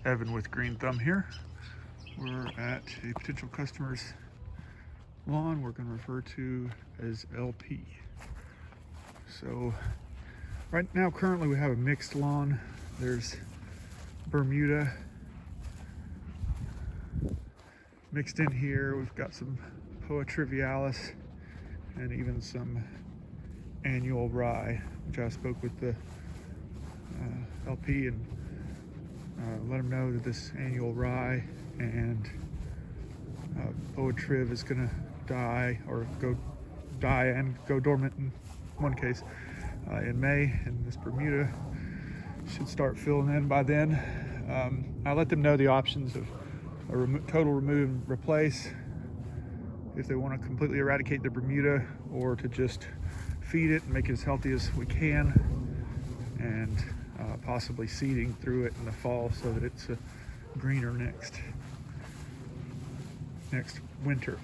Evan with Green Thumb here. We're at a potential customer's lawn we're going to refer to as LP. So right now currently we have a mixed lawn. There's Bermuda mixed in here. We've got some Poa trivialis and even some annual rye, which I spoke with the LP and let him know that this annual rye and Poa triv is going to die and go dormant in one case in May, and this Bermuda should start filling in by then. I let them know the options of a total remove and replace if they want to completely eradicate the Bermuda, or to just feed it and make it as healthy as we can, and possibly seeding through it in the fall so that it's greener next winter.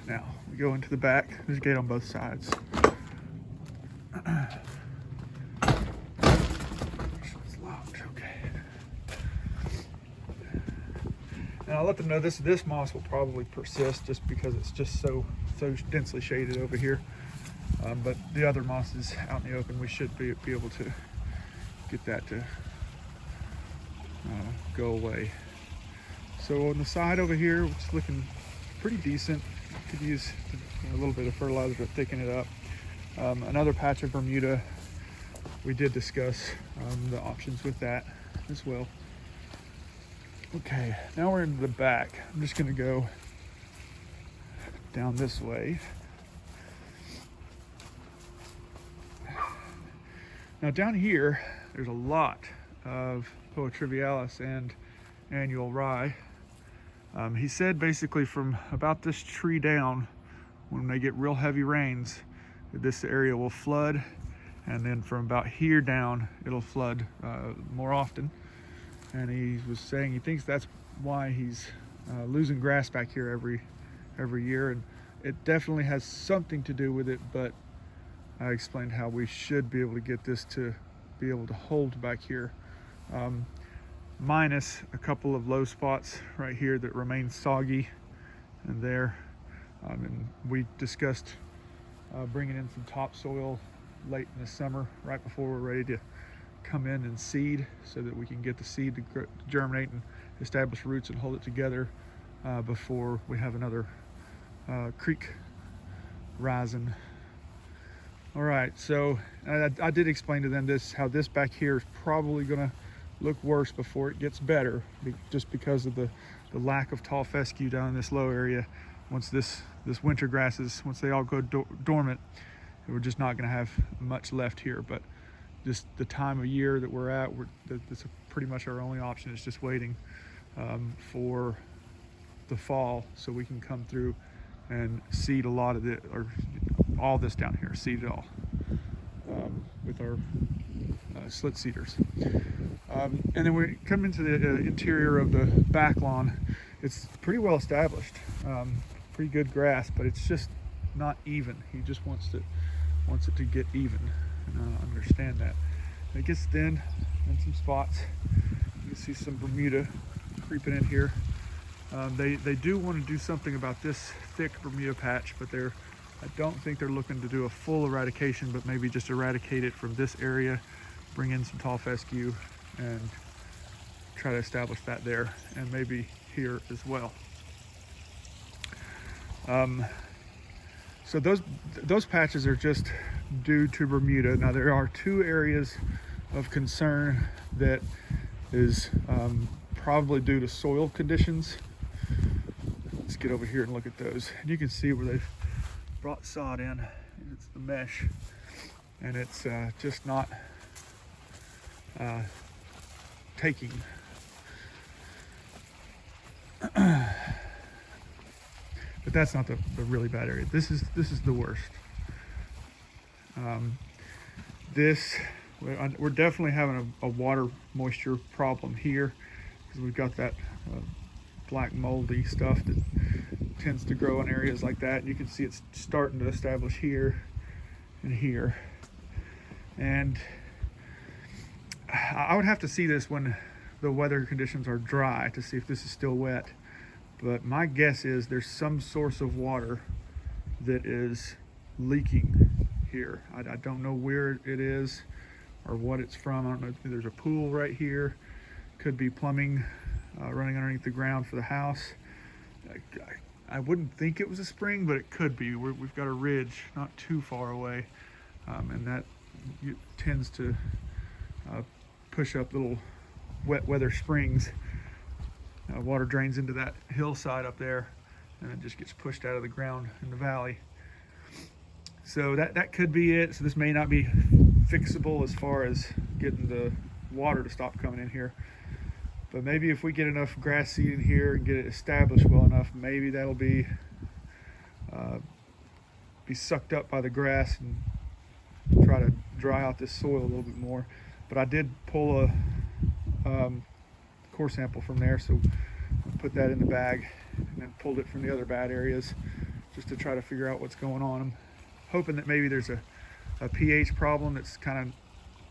Now we go into the back. There's a gate on both sides. It's locked. Okay. And I'll let them know this moss will probably persist just because it's just so densely shaded over here. But the other mosses out in the open, we should be able to get that to go away. So on the side over here, it's looking pretty decent. Could use a little bit of fertilizer to thicken it up. Another patch of Bermuda, we did discuss the options with that as well. Okay, now we're into the back. I'm just gonna go down this way. Now down here, there's a lot of Poa trivialis and annual rye. He said basically from about this tree down, when they get real heavy rains, this area will flood, and then from about here down, it'll flood more often. And he was saying he thinks that's why he's losing grass back here every year, and it definitely has something to do with it, but I explained how we should be able to get this to be able to hold back here, minus a couple of low spots right here that remain soggy, and there. And we discussed bringing in some topsoil late in the summer, right before we're ready to come in and seed, so that we can get the seed to germinate and establish roots and hold it together before we have another creek rising. All right, so I did explain to them how this back here is probably gonna look worse before it gets better, just because of the lack of tall fescue down in this low area. Once this winter grasses, once they all go dormant, we're just not gonna have much left here. But just the time of year that we're at, that's pretty much our only option, is just waiting for the fall so we can come through and seed a lot of it, or all this down here, seed it all with our slit seeders. And then we come into the interior of the back lawn. It's pretty well established, pretty good grass, but it's just not even. He just wants it to get even, and I understand that. And it gets thin in some spots. You can see some Bermuda creeping in here. They do want to do something about this thick Bermuda patch, but I don't think they're looking to do a full eradication, but maybe just eradicate it from this area, bring in some tall fescue, and try to establish that there, and maybe here as well. So those patches are just due to Bermuda. Now there are two areas of concern that is probably due to soil conditions. Let's get over here and look at those. And you can see where they've brought sod in. It's the mesh, and it's just not taking. But that's not the really bad area. This is the worst. We're definitely having a water moisture problem here, because we've got that black moldy stuff that tends to grow in areas like that. And you can see it's starting to establish here and here. And I would have to see this when the weather conditions are dry to see if this is still wet. But my guess is there's some source of water that is leaking here. I don't know where it is or what it's from. I don't know if there's a pool right here. Could be plumbing running underneath the ground for the house. I wouldn't think it was a spring, but it could be. We've got a ridge not too far away, and that tends to push up little wet weather springs. Water drains into that hillside up there, and it just gets pushed out of the ground in the valley. So that could be it. So this may not be fixable as far as getting the water to stop coming in here. But maybe if we get enough grass seed in here and get it established well enough, maybe that'll be sucked up by the grass and try to dry out this soil a little bit more. But I did pull a core sample from there, so I put that in the bag and then pulled it from the other bad areas just to try to figure out what's going on. I'm hoping that maybe there's a pH problem that's kind of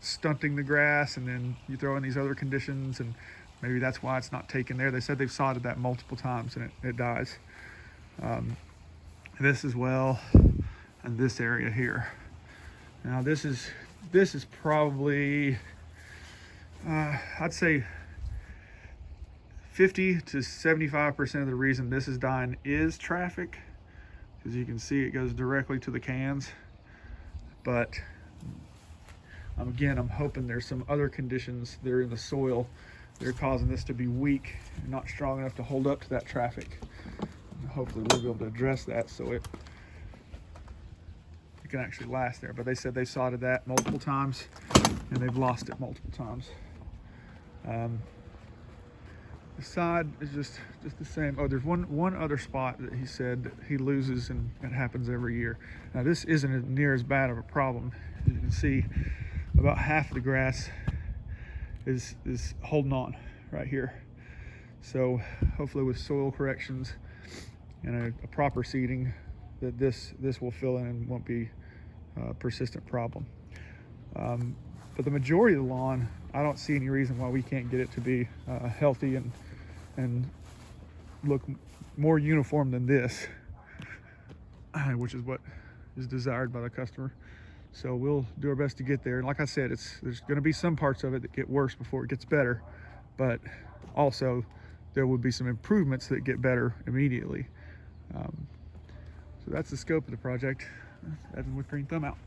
stunting the grass, and then you throw in these other conditions and maybe that's why it's not taken there. They said they've sodded that multiple times and it dies. This as well, and this area here. Now this is probably I'd say 50 to 75% of the reason this is dying is traffic, because you can see it goes directly to the cans. But again, I'm hoping there's some other conditions that are in the soil that are causing this to be weak and not strong enough to hold up to that traffic. And hopefully we'll be able to address that so it can actually last there. But they said they sodded that multiple times and they've lost it multiple times. The side is just the same. Oh, there's one other spot that he said that he loses, and it happens every year. Now this isn't near as bad of a problem. As you can see, about half of the grass is holding on right here. So hopefully with soil corrections and a proper seeding, that this will fill in and won't be a persistent problem. But the majority of the lawn, I don't see any reason why we can't get it to be healthy and look more uniform than this, which is what is desired by the customer. So we'll do our best to get there. And like I said, there's going to be some parts of it that get worse before it gets better, but also there will be some improvements that get better immediately. So that's the scope of the project. Evan with Green Thumb out.